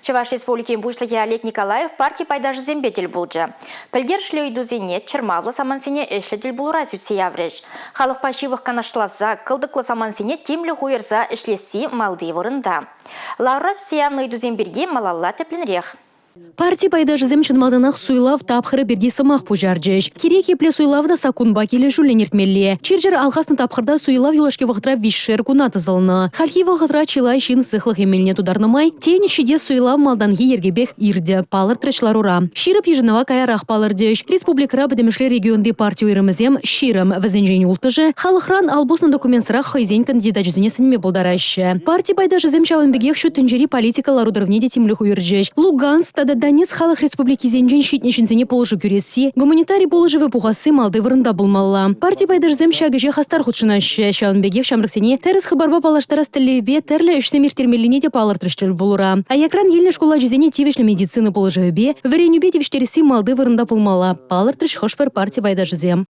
Чуваш Республикин бушлыги Олег Николаев партия пайдажы зембетель булджа. Пілдер шлюйдузене Чермавлы самансене эшлетел булура зүтсе явреш. Халық пашивых канашлаза, кылдыклы самансене темлі хуйырза эшлеси малды ворында. Лаура зүтсе явны идуземберге малалла тепленрех. Партия пайдажы земчен малданах суйлав тапхыры берге сымақ пужарджеш. Керек епле суйлавда сакунба келе жүленертмелі. Чиржер алғасны тапхырда суйлав юлашке вғытра вишшер кунаты зылны. Халхи вғытра чилай шин сықлық емеліне тударнымай, тенешеде суйлав малданги ергебек ирді, палыр трэчларура. Ширып ежінова каярах палырдеш. Республикара бідемішлі регионды партию ирымызем ширым візенжен ултыжы, халықран албусны документсырақ хайзен кандидат жүзіне сінме болдарашы. Партия пайдажы земчавын бігек шу тінжері политикалар ударвнеде темлі хуйырджеш. Луганск Донец халық республики зенжен шитнешінзіне полжы күресі, гуманитарий полжывы пуғасы малды вырында болмалла. Партия пайдажзем шагыже хастар худшынашы, шауынбегек шамрыксене тәріз хыбарба палаштарас тілеве тәрлі іштемер термеліне де палыртырыштыл болура. Аякран елні школа жүзене тевешлі медицины полжыве, варенюбе тевештересі малды вырында болмалла. Палыртырыш хошпар партия пайдажзем.